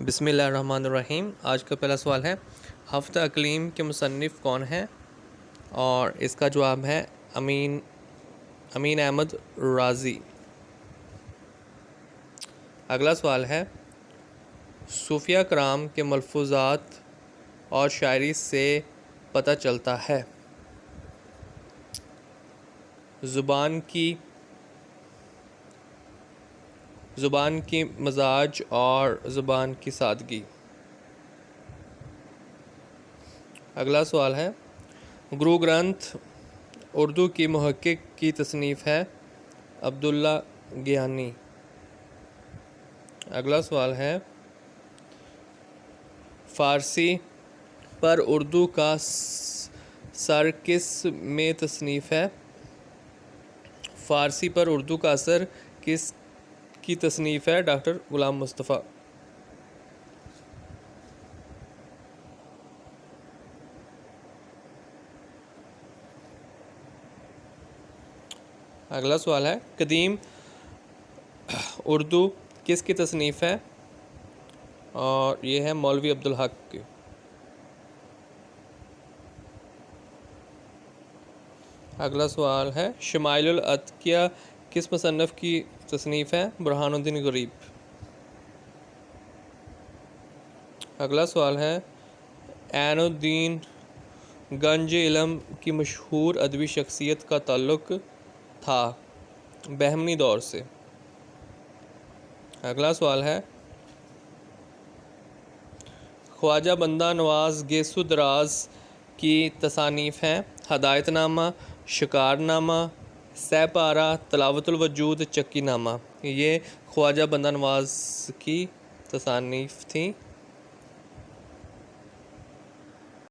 بسم اللہ الرحمن الرحیم۔ آج کا پہلا سوال ہے، ہفتہ اقلیم کے مصنف کون ہیں؟ اور اس کا جواب ہے امین احمد رازی۔ اگلا سوال ہے، صوفیہ کرام کے ملفوظات اور شاعری سے پتہ چلتا ہے زبان کی مزاج اور زبان کی سادگی۔ اگلا سوال ہے، گرو گرنتھ اردو کی محقق کی تصنیف ہے؟ عبداللہ گیانی۔ اگلا سوال ہے، فارسی پر اردو کا سر کس میں تصنیف ہے؟ فارسی پر اردو کا اثر کس کی تصنیف ہے؟ ڈاکٹر غلام مصطفیٰ۔ اگلا سوال ہے، قدیم اردو کس کی تصنیف ہے؟ اور یہ ہے مولوی عبدالحق کی۔ اگلا سوال ہے، شمائل الاتقیاء کس مصنف کی تصنیف ہے؟ برہان الدین غریب۔ اگلا سوال ہے، عین الدین گنج علم کی مشہور ادبی شخصیت کا تعلق تھا بہمنی دور سے۔ اگلا سوال ہے، خواجہ بندہ نواز گیسو دراز کی تصانیف ہیں؟ ہدایت نامہ، شکار نامہ، سہ پارہ، تلاوت الوجود، چکی نامہ۔ یہ خواجہ بندہ نواز کی تصانیف تھیں۔